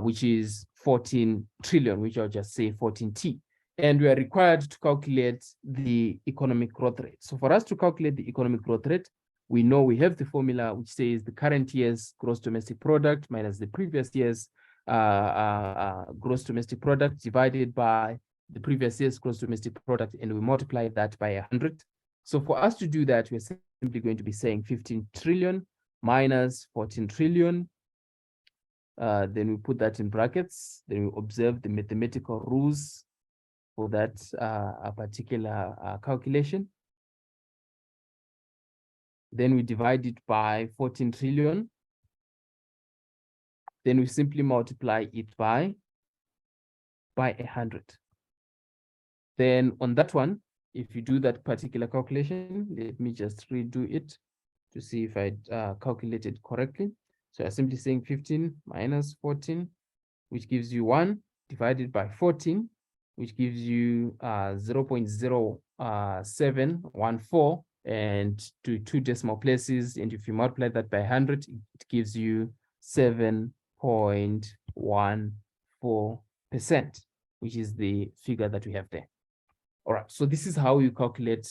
which is 14 trillion, which I'll just say 14T. And we are required to calculate the economic growth rate. So for us to calculate the economic growth rate, we know we have the formula which says the current year's gross domestic product minus the previous year's gross domestic product divided by the previous year's gross domestic product, and we multiply that by 100. So for us to do that, we're simply going to be saying 15 trillion minus 14 trillion. Then we put that in brackets. Then we observe the mathematical rules for that a particular calculation. Then we divide it by 14 trillion. Then we simply multiply it by 100. Then on that one, if you do that particular calculation, let me just redo it to see if I calculated correctly. So I'm simply saying 15 minus 14, which gives you 1 divided by 14, which gives you 0.0714 and to 2 decimal places. And if you multiply that by 100, it gives you 7.14%, which is the figure that we have there. All right, so this is how you calculate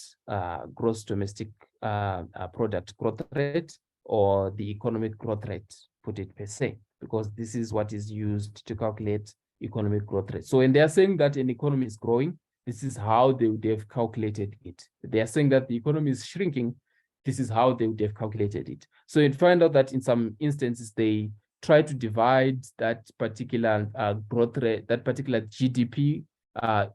gross domestic product growth rate, or the economic growth rate, put it per se, because this is what is used to calculate economic growth rate. So when they are saying that an economy is growing, this is how they would have calculated it. They are saying that the economy is shrinking, this is how they would have calculated it. So you'd find out that in some instances, they try to divide that particular growth rate, that particular GDP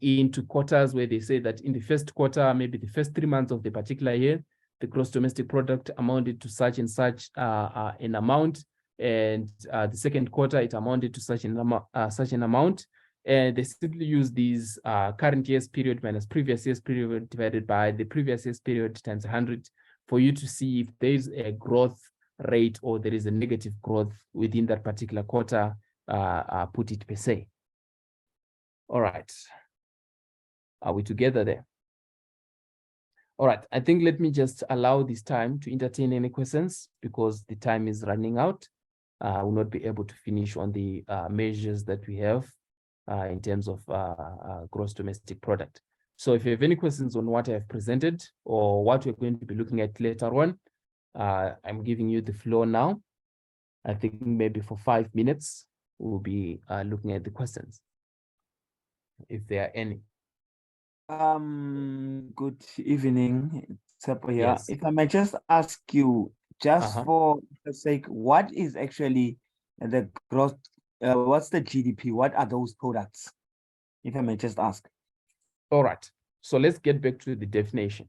into quarters, where they say that in the first quarter, maybe the first 3 months of the particular year, the gross domestic product amounted to such and such an amount, and the second quarter it amounted to such an amount, and they simply use these current year's period minus previous year's period divided by the previous year's period times 100 for you to see if there is a growth rate or there is a negative growth within that particular quarter, put it per se. All right, are we together there? All right, I think let me just allow this time to entertain any questions, because the time is running out. I will not be able to finish on the measures that we have in terms of gross domestic product. So if you have any questions on what I have presented or what we're going to be looking at later on, I'm giving you the floor now. I think maybe for 5 minutes, we'll be looking at the questions, if there are any. Good evening, Tsepo here. Yes. If I may just ask you, just for the sake, what is actually the gross, what's the GDP? What are those products? If I may just ask. All right, so let's get back to the definition.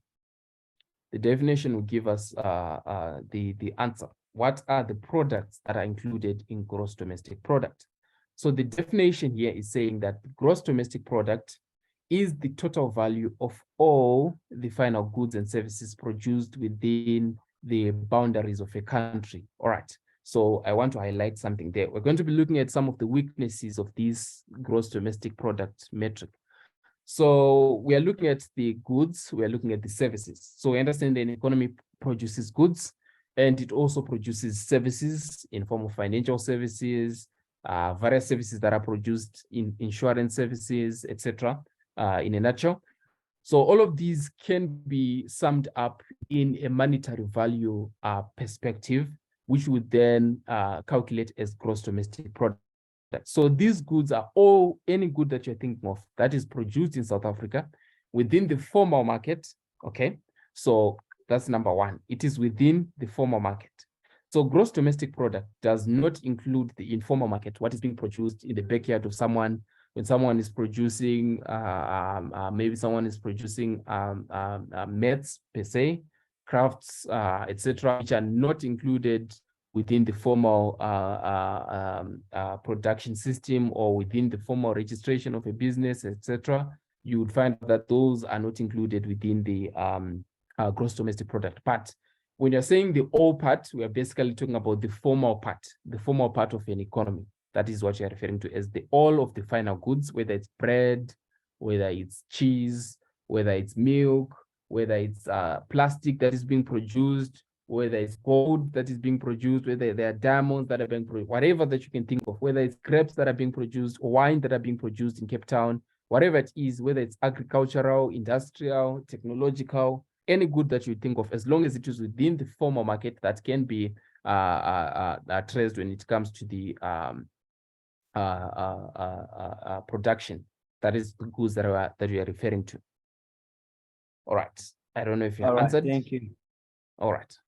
The definition will give us the answer. What are the products that are included in gross domestic product? So the definition here is saying that the gross domestic product is the total value of all the final goods and services produced within the boundaries of a country. All right, so I want to highlight something there. We're going to be looking at some of the weaknesses of this gross domestic product metric. So we are looking at the goods, we are looking at the services. So we understand that an economy produces goods, and it also produces services in form of financial services, various services that are produced in insurance services, etc. In a nutshell. So all of these can be summed up in a monetary value perspective, which would then calculate as gross domestic product. So these goods are all, any good that you're thinking of that is produced in South Africa within the formal market, okay? So That's number one. It is within the formal market. So gross domestic product does not include the informal market, what is being produced in the backyard of someone. When someone is producing, maybe someone is producing mats per se, crafts, etc., which are not included within the formal production system or within the formal registration of a business, etc., you would find that those are not included within the gross domestic product. But when you're saying the all part, we are basically talking about the formal part of an economy. That is what you're referring to as the all of the final goods, whether it's bread, whether it's cheese, whether it's milk, whether it's plastic that is being produced, whether it's gold that is being produced, whether there are diamonds that are being produced, whatever that you can think of, whether it's grapes that are being produced, or wine that are being produced in Cape Town, whatever it is, whether it's agricultural, industrial, technological, any good that you think of, as long as it is within the formal market, that can be traced when it comes to the production. That is the goods that you are referring to. All right. I don't know if you have answered. Thank you. All right.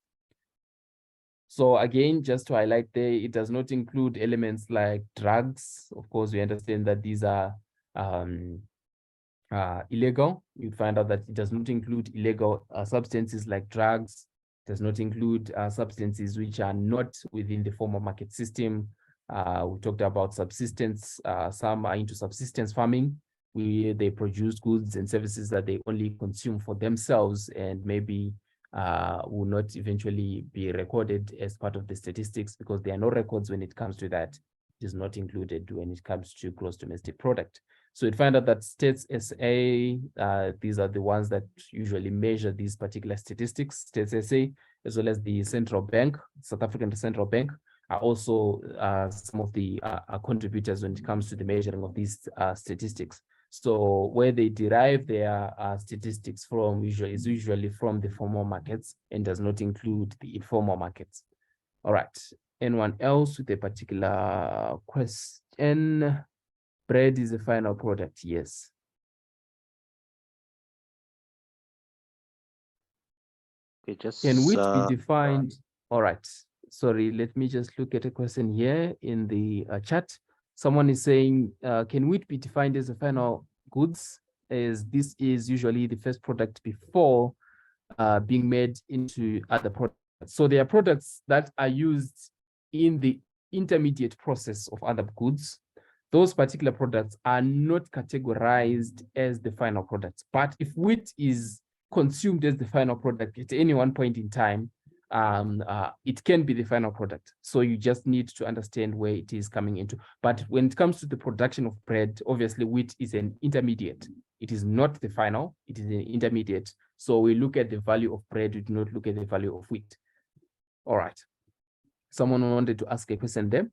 So again, just to highlight there, it does not include elements like drugs. Of course, we understand that these are illegal. You'd find out that it does not include illegal substances like drugs. It does not include substances which are not within the formal market system. We talked about subsistence. Some are into subsistence farming. They produce goods and services that they only consume for themselves and maybe will not eventually be recorded as part of the statistics because there are no records when it comes to that. It is not included when it comes to gross domestic product. So you'd find out that States SA, these are the ones that usually measure these particular statistics. States SA, as well as the central bank, South African Central Bank, are also some of the contributors when it comes to the measuring of these statistics. So where they derive their statistics from is usually from the formal markets and does not include the informal markets. All right. Anyone else with a particular question? Bread is the final product, yes. Okay, just can wheat be defined? All right. Sorry, let me just look at a question here in the chat. Someone is saying, can wheat be defined as a final goods, as this is usually the first product before being made into other products? So there are products that are used in the intermediate process of other goods. Those particular products are not categorized as the final products. But if wheat is consumed as the final product at any one point in time, it can be the final product. So you just need to understand where it is coming into. But when it comes to the production of bread, obviously wheat is an intermediate. It is not the final, it is an intermediate. So we look at the value of bread, we do not look at the value of wheat. All right. Someone wanted to ask a question there.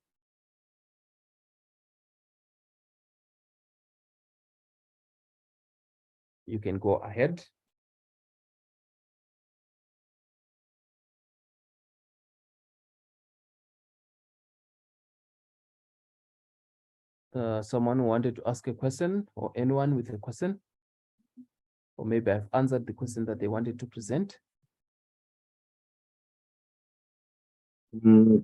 You can go ahead. Someone wanted to ask a question, or anyone with a question? Or maybe I've answered the question that they wanted to present.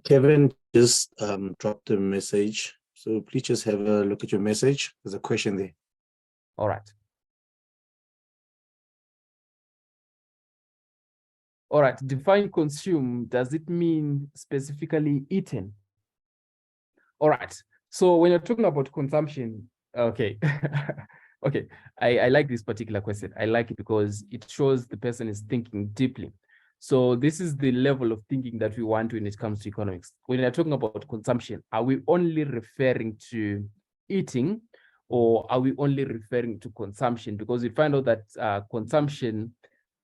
Kevin just dropped a message. So please just have a look at your message. There's a question there. All right. All right, define consume. Does it mean specifically eaten? All right. So when you're talking about consumption, okay. Okay, I like this particular question. I like it because it shows the person is thinking deeply. So this is the level of thinking that we want when it comes to economics. When you're talking about consumption, are we only referring to eating, or are we only referring to consumption? Because we find out that consumption,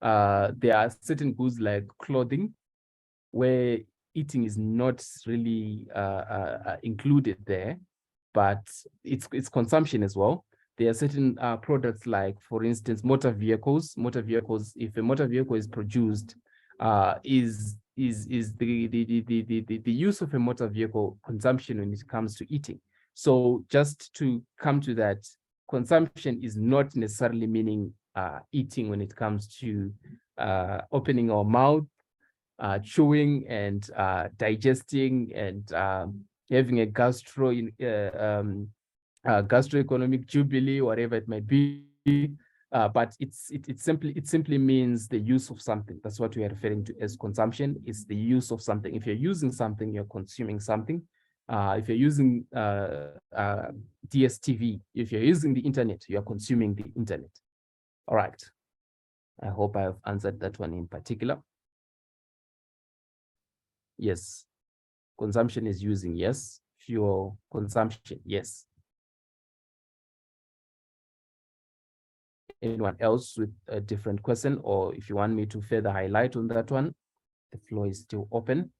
there are certain goods like clothing where eating is not really included there, but it's consumption as well. There are certain products like, for instance, motor vehicles. Motor vehicles, if a motor vehicle is produced, is the use of a motor vehicle consumption when it comes to eating. So just to come to that, consumption is not necessarily meaning eating when it comes to opening our mouth, chewing and digesting and having a gastroeconomic jubilee, whatever it might be. But it simply means the use of something. That's what we are referring to as consumption. It's the use of something. If you're using something, you're consuming something. If you're using DSTV, if you're using the internet, you are consuming the internet. All right. I hope I have answered that one in particular. Yes. Consumption is using, yes. Fuel consumption, yes. Anyone else with a different question, or if you want me to further highlight on that one, the floor is still open.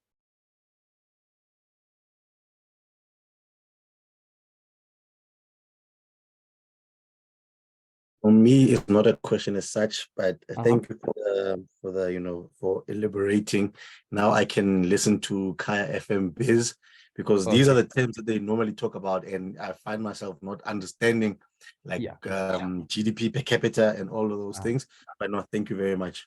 For me, it's not a question as such, but thank you for the for elaborating. Now I can listen to Kaya FM Biz, because these are the terms that they normally talk about, and I find myself not understanding, like GDP per capita and all of those things. But no, thank you very much.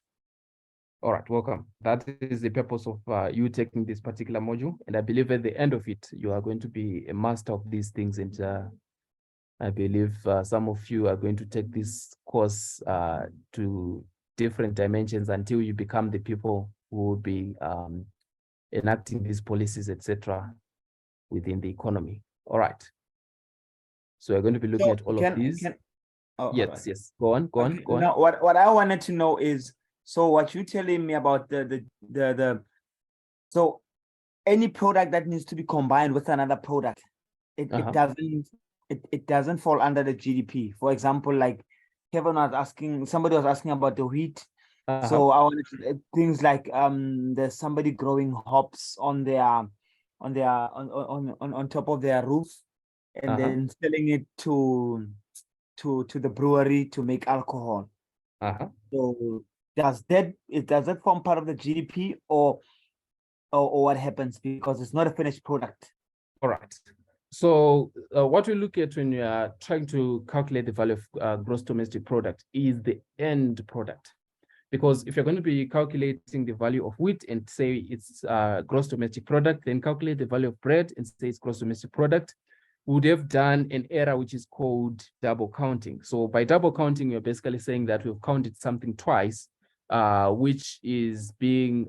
All right, welcome. That is the purpose of you taking this particular module, and I believe at the end of it, you are going to be a master of these things. And I believe some of you are going to take this course to different dimensions until you become the people who will be enacting these policies, etc., within the economy. All right. So we're going to be looking at all of these. Yes, yes. Go on. Now, what I wanted to know is, so what you're telling me about so any product that needs to be combined with another product, it doesn't fall under the GDP. For example, like Kevin was asking, somebody was asking about the wheat. So I wanted to, things like there's somebody growing hops on top of their roof, and then selling it to the brewery to make alcohol. So does that form part of the GDP, or what happens, because it's not a finished product? All right. So what we look at when you are trying to calculate the value of gross domestic product is the end product. Because if you're going to be calculating the value of wheat and say it's gross domestic product, then calculate the value of bread and say it's gross domestic product, we would have done an error which is called double counting. So by double counting, you're basically saying that we've counted something twice, which is being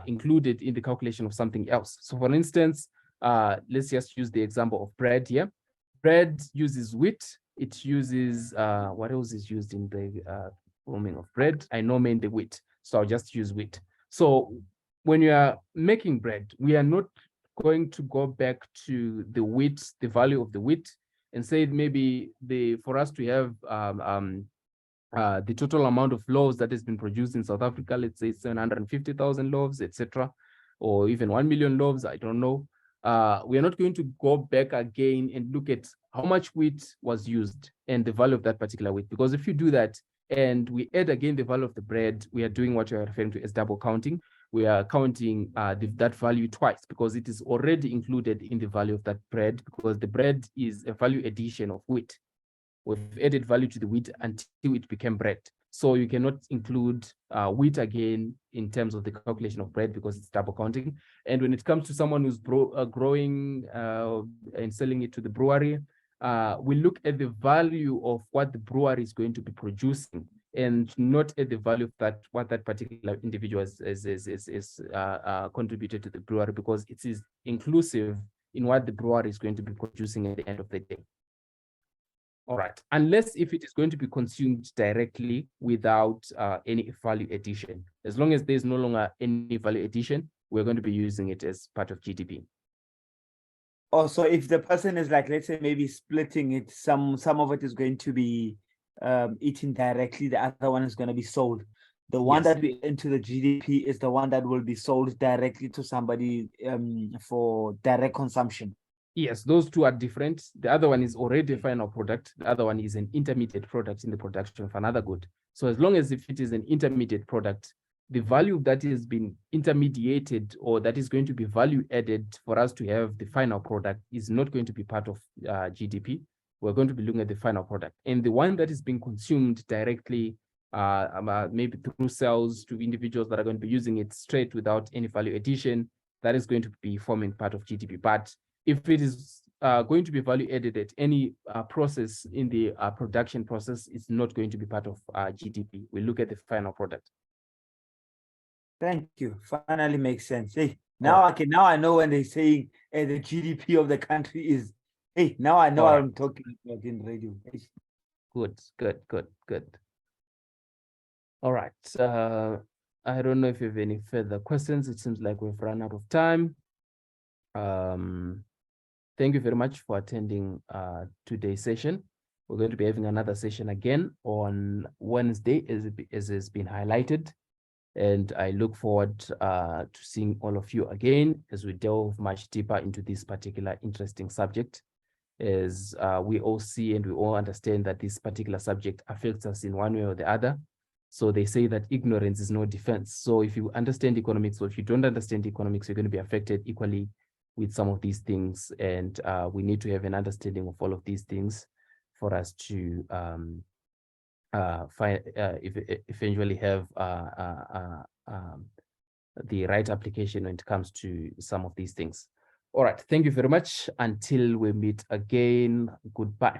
included in the calculation of something else. So for instance, let's just use the example of bread here. Bread uses wheat. It uses, what else is used in the forming of bread? I know mainly wheat, so I'll just use wheat. So when you are making bread, we are not going to go back to the wheat, the value of the wheat, and say maybe for us to have the total amount of loaves that has been produced in South Africa, let's say 750,000 loaves, etc., or even 1 million loaves, I don't know. We are not going to go back again and look at how much wheat was used and the value of that particular wheat. Because if you do that and we add again the value of the bread, we are doing what you're referring to as double counting. We are counting that value twice because it is already included in the value of that bread, because the bread is a value addition of wheat. We've added value to the wheat until it became bread. So you cannot include wheat again in terms of the calculation of bread because it's double counting. And when it comes to someone who's growing and selling it to the brewery, we look at the value of what the brewery is going to be producing and not at the value of what that particular individual is contributed to the brewery, because it is inclusive in what the brewery is going to be producing at the end of the day. All right, unless if it is going to be consumed directly without any value addition. As long as there's no longer any value addition, we're going to be using it as part of GDP. Also, if the person is like, let's say maybe splitting it, some of it is going to be eaten directly, the other one is going to be sold. The one that we into the GDP is the one that will be sold directly to somebody for direct consumption. Yes, those two are different. The other one is already a final product. The other one is an intermediate product in the production of another good. So as long as if it is an intermediate product, the value that is being intermediated or that is going to be value added for us to have the final product is not going to be part of GDP. We're going to be looking at the final product. And the one that is being consumed directly maybe through sales to individuals that are going to be using it straight without any value addition, that is going to be forming part of GDP. But if it is going to be value added at any process in the production process, it's not going to be part of GDP. We look at the final product. Thank you. Finally makes sense. Hey, now I know when they saying the GDP of the country is. Hey, now I know what I'm talking about in radio. Good. All right. I don't know if you have any further questions. It seems like we've run out of time. Thank you very much for attending today's session. We're going to be having another session again on Wednesday, as has been highlighted. And I look forward to seeing all of you again as we delve much deeper into this particular interesting subject, as we all see and we all understand that this particular subject affects us in one way or the other. So they say that ignorance is no defense. So if you understand economics, or if you don't understand economics, you're going to be affected equally with some of these things. And we need to have an understanding of all of these things for us to eventually have the right application when it comes to some of these things. All right, thank you very much. Until we meet again, goodbye.